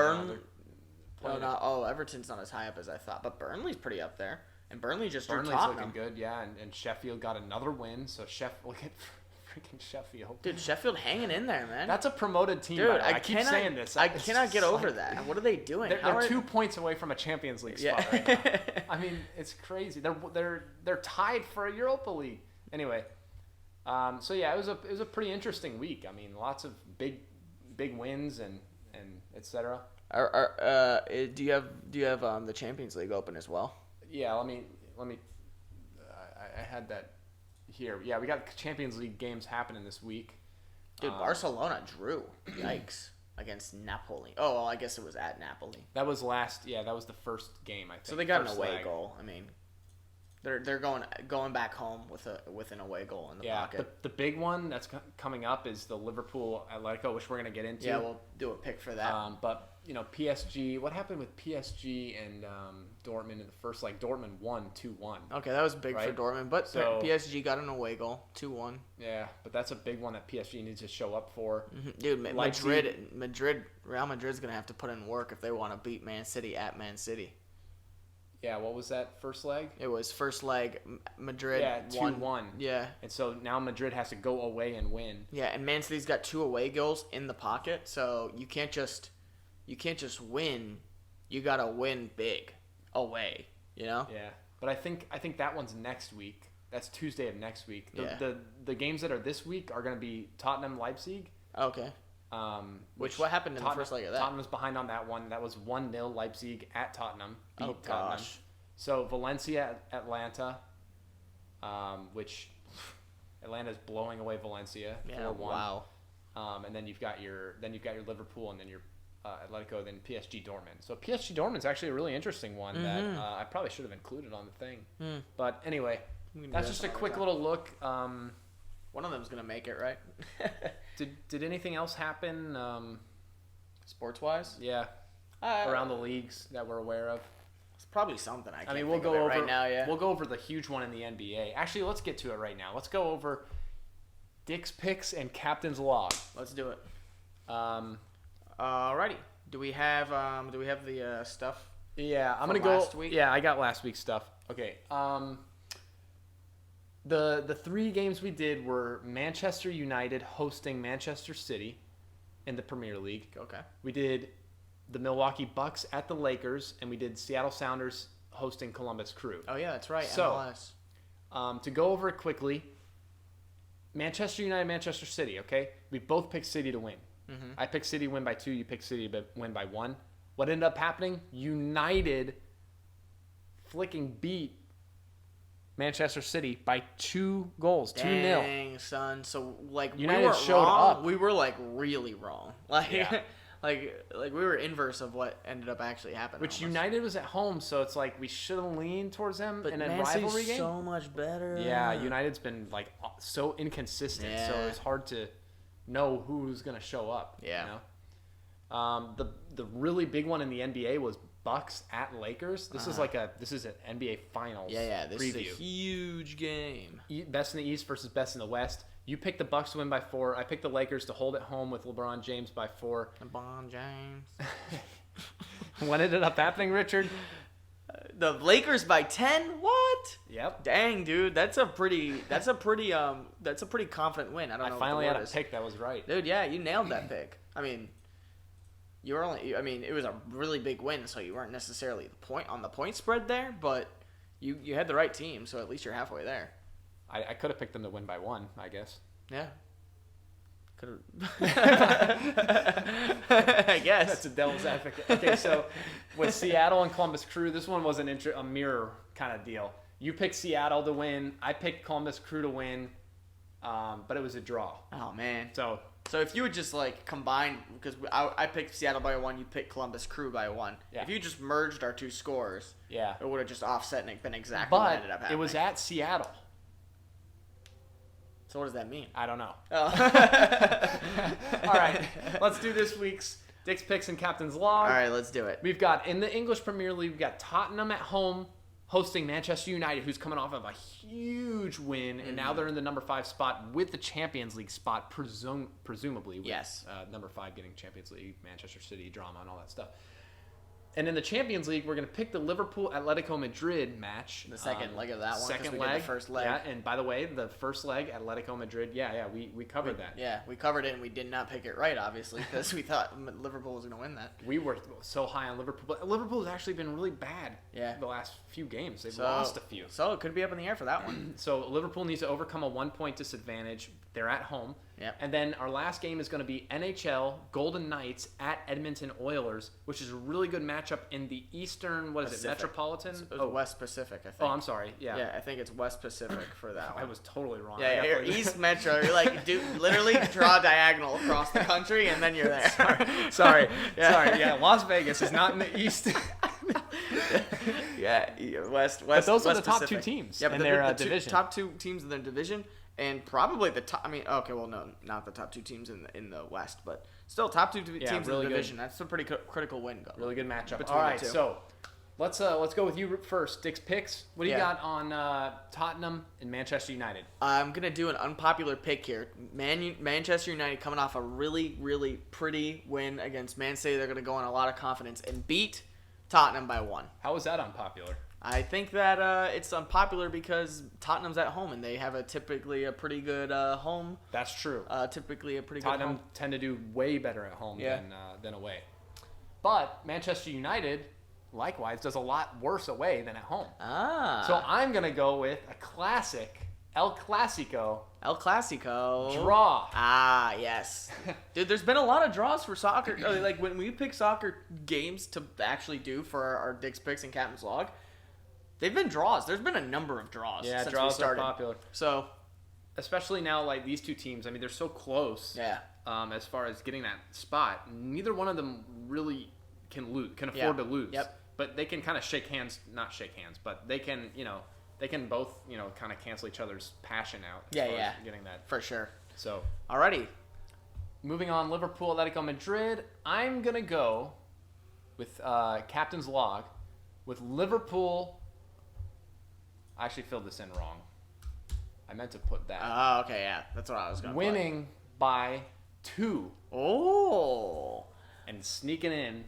Everton's not as high up as I thought, but Burnley's pretty up there, and Burnley just drew Burnley's Tottenham. looking good, yeah, and Sheffield got another win. So look at freaking Sheffield. Dude, Sheffield hanging in there, man. That's a promoted team. Dude, by the way. I keep saying this. I cannot get over that. What are they doing? They're 2 points away from a Champions League spot right now. I mean, it's crazy. They're tied for a Europa League. Anyway, so yeah, it was a pretty interesting week. I mean, lots of big wins and etc. Do you have the Champions League open as well? Yeah, let me. I had that here. Yeah, we got Champions League games happening this week. Dude, Barcelona drew. Yikes. Against Napoli. Oh, well, I guess it was at Napoli. That was that was the first game, I think. So they got an away goal. I mean, they're going back home with an away goal in the pocket. Yeah, the big one that's coming up is the Liverpool Atletico, which we're going to get into. Yeah, we'll do a pick for that. But PSG, what happened with PSG and Dortmund in the first? Like Dortmund won 2-1. Okay, that was big for Dortmund, but PSG got an away goal, 2-1. Yeah, but that's a big one that PSG needs to show up for. Mm-hmm. Dude, Real Madrid's gonna have to put in work if they want to beat Man City at Man City. Yeah, what was that first leg? It was first leg, Madrid 2-1. Yeah. And so now Madrid has to go away and win. Yeah, and Man City's got 2 away goals in the pocket, so you can't just win. You gotta win big away. You know? Yeah, but I think that one's next week. That's Tuesday of next week. The games that are this week are gonna be Tottenham Leipzig. Okay. What happened in the first leg of that? Tottenham was behind on that one. That was 1-0 Leipzig at Tottenham. Beat Tottenham. Gosh. So Valencia Atlanta, which Atlanta's blowing away Valencia 4-1. Wow. And then you've got your Liverpool and then your Atletico, then PSG Dortmund. So PSG Dortmund's actually a really interesting one that I probably should have included on the thing. But anyway, that's just a quick little look. One of them's gonna make it, right? Did anything else happen? Sports wise? Yeah. Around the leagues that we're aware of. It's probably something I can't we'll think go of it over right now. Yeah. We'll go over the huge one in the NBA. Actually, let's get to it right now. Let's go over Dick's picks and Captain's log. Let's do it. Alrighty. Do we have the stuff? Yeah, I'm gonna go. Last week? Yeah, I got last week's stuff. Okay. The 3 games we did were Manchester United hosting Manchester City in the Premier League. Okay. We did the Milwaukee Bucks at the Lakers, and we did Seattle Sounders hosting Columbus Crew. Oh yeah, that's right. So, MLS. To go over it quickly, Manchester United, Manchester City. Okay, we both picked City to win. Mm-hmm. I picked City to win by 2. You picked City to win by 1. What ended up happening? United flicking beat Manchester City by 2 goals, 2-0. Dang, son. So United we were showed wrong. up. We were really wrong. Like we were inverse of what ended up actually happening. Which almost. United was at home, so it's like we should have leaned towards them in a rivalry game. So much better. Yeah, United's been so inconsistent, so it's hard to know who's gonna show up. Yeah. You know? The really big one in the NBA was Bucks at Lakers. This is an NBA Finals. Yeah. This preview. is a huge game. Best in the East versus best in the West. You picked the Bucks to win by 4. I picked the Lakers to hold it home with LeBron James by 4. LeBron James. What ended up happening, Richard? The Lakers by 10? What? Yep. Dang, dude, that's a pretty confident win. I don't know. I finally had a pick that was right. Dude, yeah, you nailed that pick. I mean, it was a really big win, so you weren't necessarily on the point spread there, but you had the right team, so at least you're halfway there. I could have picked them to win by 1, I guess. Yeah. Could have. I guess. That's a devil's advocate. Okay, so with Seattle and Columbus Crew, this one was a mirror kind of deal. You picked Seattle to win. I picked Columbus Crew to win, but it was a draw. Oh, man. So if you would just combine, because I picked Seattle by 1, you picked Columbus Crew by 1. Yeah. If you just merged our 2 scores, yeah, it would have just offset and been exactly what ended up happening. It was at Seattle. So what does that mean? I don't know. Oh. All right, let's do this week's Dick's Picks and Captain's Log. All right, let's do it. We've got, in the English Premier League, we've got Tottenham at home hosting Manchester United, who's coming off of a huge win, and now they're in the number 5 spot with the Champions League spot, presumably. With, yes. Number 5 getting Champions League, Manchester City, drama, and all that stuff. And in the Champions League, we're going to pick the Liverpool-Atletico Madrid match. The second leg of that one. Second We leg. did the first leg. Yeah, and by the way, the first leg, Atletico Madrid, we covered that. Yeah, we covered it, and we did not pick it right, obviously, because we thought Liverpool was going to win that. We were so high on Liverpool, but Liverpool has actually been really bad the last few games. They've lost a few. So it could be up in the air for that one. So Liverpool needs to overcome a 1-point disadvantage. They're at home. Yep. And then our last game is going to be NHL Golden Knights at Edmonton Oilers, which is a really good matchup in the Eastern, Metropolitan? West Pacific, I think. Oh, I'm sorry. Yeah. Yeah, I think it's West Pacific for that one. I was totally wrong. Yeah, you're East Metro. You're like, dude, literally draw a diagonal across the country, and then you're there. Sorry. Yeah, Las Vegas is not in the East. West. But those are the top Pacific. two teams in their division. Top two teams in their division, and probably the top. I mean, okay, well, no, not the top two teams in the West, but still top two teams in the division. That's a pretty critical win. Really good matchup. Between All right, the two. so let's go with you first. Dick's picks. What do you got on Tottenham and Manchester United? I'm gonna do an unpopular pick here. Manchester United coming off a really, really pretty win against Man City. They're gonna go on a lot of confidence and beat Tottenham by 1. How is that unpopular? I think that it's unpopular because Tottenham's at home and they have typically a pretty good home. That's true. Typically a pretty Tottenham good home. tend to do way better at home than away. But Manchester United, likewise, does a lot worse away than at home. So I'm going to go with a classic El Clasico. El Clasico. Draw. Yes. Dude, there's been a lot of draws for soccer. Like, when we pick soccer games to actually do for our Dick's Picks and Captain's Log, they've been draws. There's been a number of draws since draws we started. are popular. So, especially now, like, these two teams, I mean, they're so close. Yeah. As far as getting that spot, neither one of them really can afford to lose. Yep. But they can kind of not shake hands, but they can, they can both, kind of cancel each other's passion out. As far as getting that. For sure. So. Alrighty. Moving on, Liverpool, Atletico Madrid. I'm going to go with Captain's Log with Liverpool. I actually filled this in wrong. I meant to put that. Oh, okay, yeah. That's what I was going to Winning by 2. Oh. And sneaking in.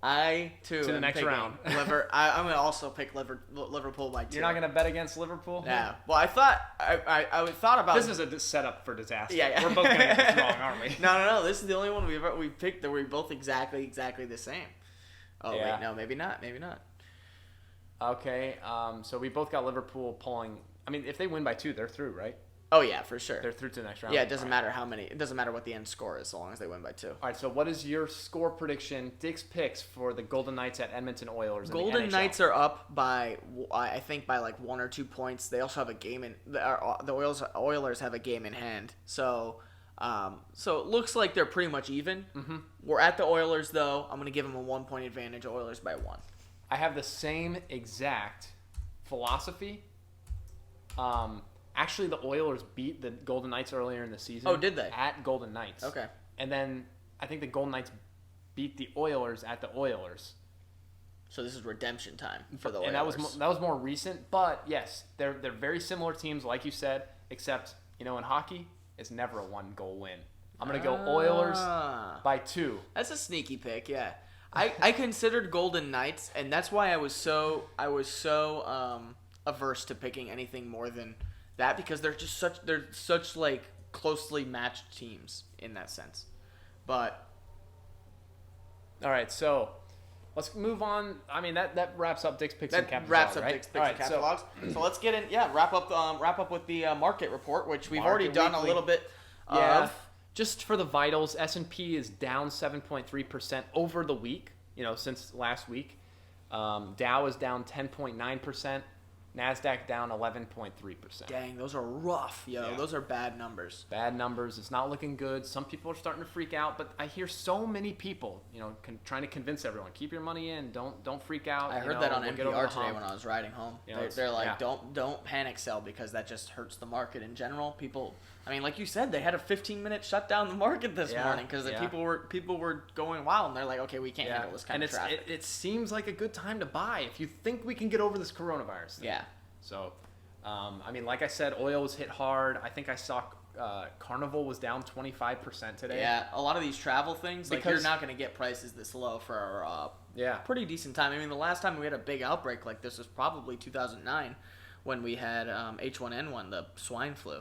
I, too, to the next round. I'm going to also pick Liverpool by 2. You're not going to bet against Liverpool? Yeah. Well, I thought about this is a setup for disaster. Yeah. We're both going to get this wrong, aren't we? No. This is the only one we picked that we're both exactly the same. Oh, yeah. wait, no, maybe not. Okay. So we both got Liverpool pulling. I mean, if they win by 2, they're through, right? Oh, yeah, for sure. They're through to the next round. Yeah, it doesn't matter how many. It doesn't matter what the end score is, so long as they win by 2. All right. So what is your score prediction? Dick's picks for the Golden Knights at Edmonton Oilers. Golden Knights are up by, I think, by like 1 or 2 points. They also have a game in. The Oilers have a game in hand. So it looks like they're pretty much even. Mm-hmm. We're at the Oilers though. I'm gonna give them a 1-point advantage. Oilers by 1. I have the same exact philosophy. Actually, the Oilers beat the Golden Knights earlier in the season. Oh, did they? At Golden Knights. Okay. And then I think the Golden Knights beat the Oilers at the Oilers. So this is redemption time for the Oilers. And that was more recent, but yes, they're very similar teams, like you said, except in hockey, it's never a 1-goal win. I'm gonna go Oilers by 2. That's a sneaky pick, yeah. I considered Golden Knights, and that's why I was so averse to picking anything more than that, because they're such like closely matched teams in that sense. But all right, so let's move on. I mean, that wraps up Dick's picks and Captain's wraps Log, up right? Dick's picks and Captain's Logs. So let's get in. Yeah, wrap up with the market report, which we've already done a little bit. Just for the vitals, S&P is down 7.3% over the week. Since last week. Dow is down 10.9%. NASDAQ down 11.3%. Dang, those are rough, yo. Yeah. Those are bad numbers. Bad numbers. It's not looking good. Some people are starting to freak out, but I hear so many people, trying to convince everyone, keep your money in, don't freak out. I heard that on NPR today when I was riding home. They're like, don't panic sell because that just hurts the market in general. People, I mean, like you said, they had a 15-minute shut down the market this morning because people were going wild, and they're like, okay, we can't handle this kind of traffic. It seems like a good time to buy if you think we can get over this coronavirus thing. Yeah. So, I mean, like I said, oil was hit hard. I think I saw Carnival was down 25% today. Yeah, a lot of these travel things, like you're not going to get prices this low for Yeah. pretty decent time. I mean, the last time we had a big outbreak like this was probably 2009 when we had H1N1, the swine flu.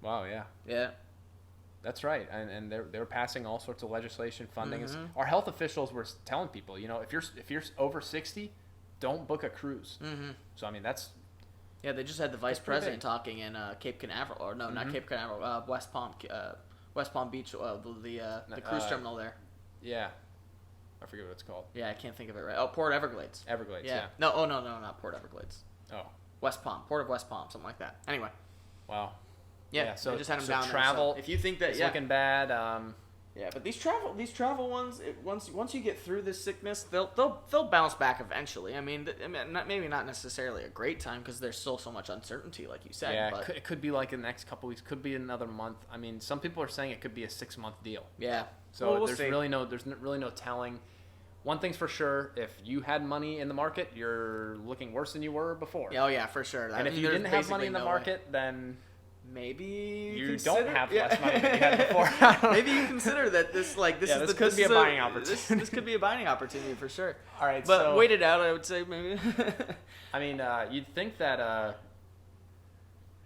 Wow, yeah. Yeah. That's right, and they're passing all sorts of legislation, funding. Our health officials were telling people, if you're over 60, don't book a cruise. So I mean that's. Yeah, they just had the vice president talking in Cape Canaveral, or no, not Cape Canaveral, West Palm Beach, the cruise terminal there. Yeah, I forget what it's called. Yeah, I can't think of it right. Oh, Port Everglades. Everglades. Yeah. No, no, not Port Everglades. Oh. West Palm, Port of West Palm, something like that. Anyway. Wow. Yeah, so I just had them down travel, there. So if you think that, it's looking bad. Yeah, but these travel ones, once you get through this sickness, they'll bounce back eventually. I mean, maybe not necessarily a great time because there's still so much uncertainty, like you said. Yeah, but it could be like in the next couple weeks. Could be another month. I mean, some people are saying it could be a 6-month deal. Yeah. So we'll there's see. really no telling. One thing's for sure: if you had money in the market, you're looking worse than you were before. Oh yeah, for sure. And if you didn't have money in the market, then maybe you don't have less money than you had before. Maybe you consider that this could be a buying opportunity. This could be a buying opportunity for sure. All right, but so wait it out. I would say maybe. I mean, you'd think that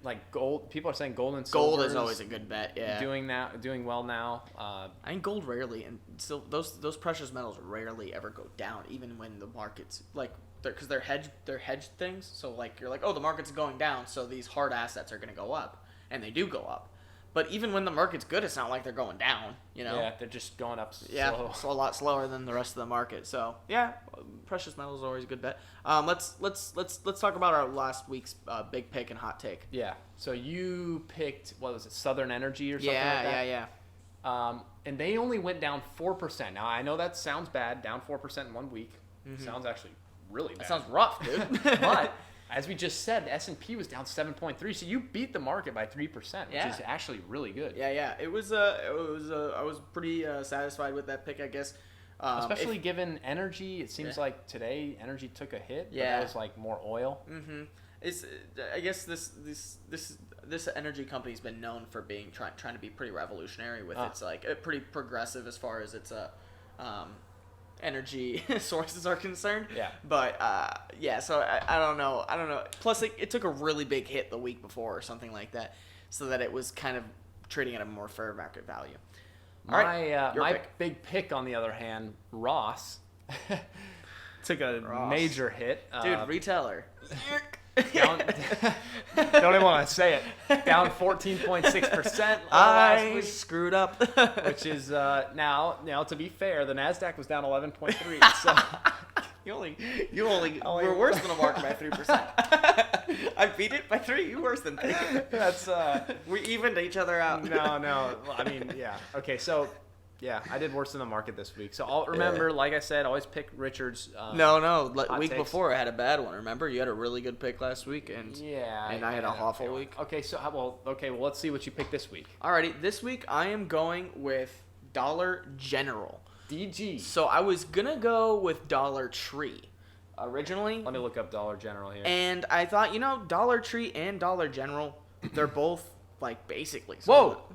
like gold. People are saying gold and silver. Gold is always a good bet. Yeah. Doing well now. I think gold rarely, and still those precious metals rarely ever go down, even when the market's like. Because they're hedged things, so like you're like, oh, the market's going down, so these hard assets are going to go up, and they do go up. But even when the market's good, it's not like they're going down, Yeah, they're just going up slow. Yeah, so a lot slower than the rest of the market. So yeah, precious metals is always a good bet. Let's talk about our last week's big pick and hot take. Yeah. So you picked what was it, Southern Energy or something like that? Yeah. And they only went down 4%. Now I know that sounds bad, down 4% in 1 week. Sounds actually really bad. That sounds rough, dude. But as we just said, the S&P was down 7.3, so you beat the market by 3%, which is actually really good. Yeah. It was I was pretty satisfied with that pick, I guess. Especially given energy, it seems like today energy took a hit. Yeah, but it was like more oil. It's I guess this energy company's been known for being trying to be pretty revolutionary with its like pretty progressive as far as its energy sources are concerned. Yeah. But so I don't know. Plus, it took a really big hit the week before or something like that, so that it was kind of trading at a more fair market value. My big pick, on the other hand, Ross, took a major hit. Dude, retailer. Don't even want to say it. Down 14.6%. I was screwed up. Which is now to be fair, the Nasdaq was down 11.3. So you only were worse than the market by 3%. I beat it by 3. You worse than 3. That's we evened each other out. No. I mean, yeah. Okay, so. Yeah, I did worse than the market this week. So I'll remember, like I said, always pick Richard's. Week before I had a bad one. Remember, you had a really good pick last week, and I had an awful week. Okay, well, let's see what you picked this week. Alrighty, this week I am going with Dollar General. DG. So I was gonna go with Dollar Tree originally. Let me look up Dollar General here. And I thought, Dollar Tree and Dollar General, they're both. Like basically,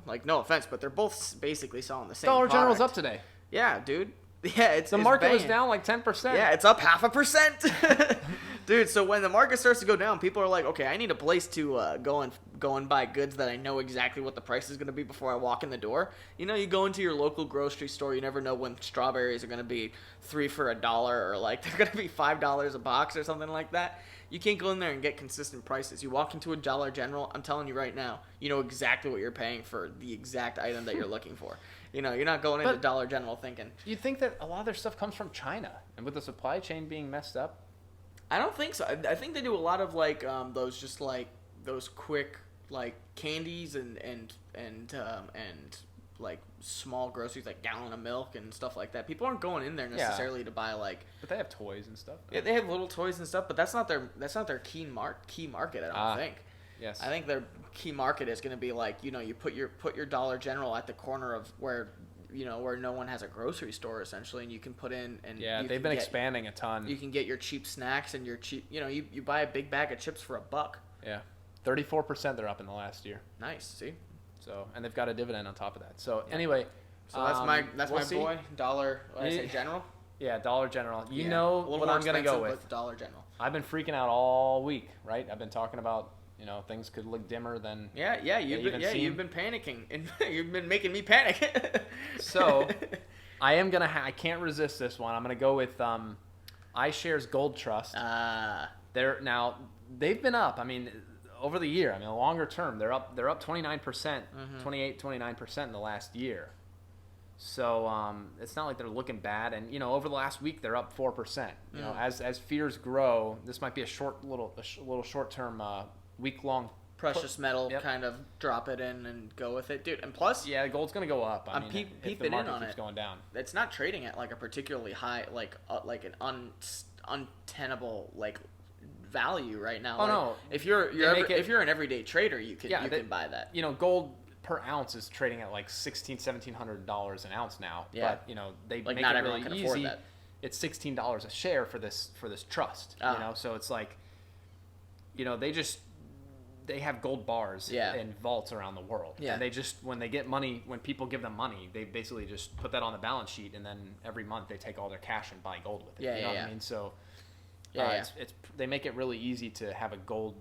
like no offense, but they're both basically selling the same. Dollar product. General's up today. Yeah, dude. Yeah, it's the market was down like 10%. Yeah, it's up 0.5%, dude. So when the market starts to go down, people are like, okay, I need a place to go and buy goods that I know exactly what the price is going to be before I walk in the door. You go into your local grocery store, you never know when strawberries are going to be $3 for $1, or like they're going to be $5 a box or something like that. You can't go in there and get consistent prices. You walk into a Dollar General, I'm telling you right now, you know exactly what you're paying for the exact item that you're looking for. You're not going into Dollar General thinking. You'd think that a lot of their stuff comes from China, and with the supply chain being messed up. I don't think so. I think they do a lot of like those quick like candies and like small groceries, like gallon of milk and stuff like that. People aren't going in there necessarily to buy like. But they have toys and stuff. Yeah, they have little toys and stuff, but that's not their key market. I don't think. Yes. I think their key market is going to be like you put your Dollar General at the corner of where no one has a grocery store essentially, and you can put in and they've been expanding a ton. You can get your cheap snacks and your cheap you buy a big bag of chips for $1. Yeah, 34% they're up in the last year. Nice, see. So, and they've got a dividend on top of that. So anyway, so that's my boy Dollar. What did I say, General? Yeah, Dollar General. You Yeah. know A little what more I'm going to go expensive, with. but Dollar General. I've been freaking out all week, right? I've been talking about, things could look dimmer than You've been panicking, and you've been making me panic. So, I can't resist this one. I'm going to go with iShares Gold Trust. They've been up. I mean, over the year, longer term, they're up 29%, 29% in the last year. So it's not like they're looking bad, and over the last week they're up 4%. As fears grow, this might be a little short term, week long precious metal kind of drop it in and go with it, dude. And plus, gold's gonna go up. I'm peeping in on it. Going down. It's not trading at like a particularly high, like an untenable like value right now. Oh no! If you're an everyday trader, you can buy that. Gold per ounce is trading at like $1,700 an ounce now. Yeah. But they like make not it everyone really can easy. afford that. It's $16 a share for this trust. So it's like, they have gold bars in vaults around the world. Yeah. And they just, when they get money, when people give them money, they basically just put that on the balance sheet, and then every month they take all their cash and buy gold with it. You know what I mean? So they make it really easy to have a gold.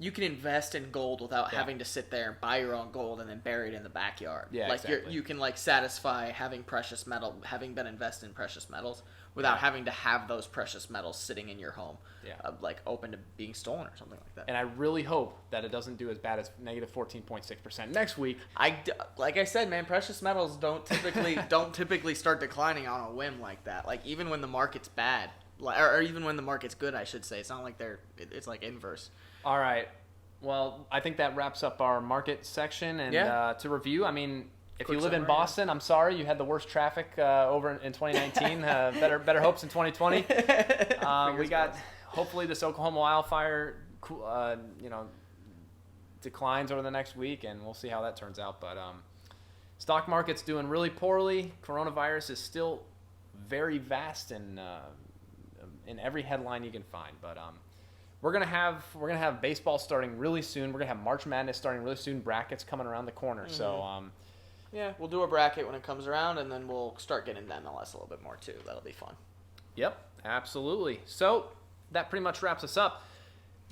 You can invest in gold without having to sit there and buy your own gold and then bury it in the backyard. Yeah, like exactly. you can like satisfy having been invested in precious metals without having to have those precious metals sitting in your home, like open to being stolen or something like that. And I really hope that it doesn't do as bad as negative 14.6% next week. Like I said, man, precious metals don't typically start declining on a whim like that. Like even when the market's bad, or even when the market's good, I should say. It's not like it's like inverse. All right. Well, I think that wraps up our market section. And to review, if you live in Boston, I'm sorry you had the worst traffic over in 2019. Better hopes in 2020. We got hopefully this Oklahoma wildfire, declines over the next week, and we'll see how that turns out. But stock market's doing really poorly. Coronavirus is still very vast and in every headline you can find. But we're gonna have baseball starting really soon. We're gonna have March Madness starting really soon. Brackets coming around the corner. Mm-hmm. So we'll do a bracket when it comes around, and then we'll start getting into MLS a little bit more too. That'll be fun. Yep, absolutely. So that pretty much wraps us up.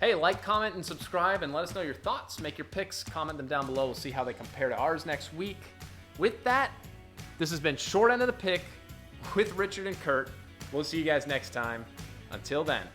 Hey, like, comment, and subscribe, and let us know your thoughts. Make your picks, comment them down below. We'll see how they compare to ours next week. With that, this has been Short End of the Pick with Richard and Kurt. We'll see you guys next time. Until then.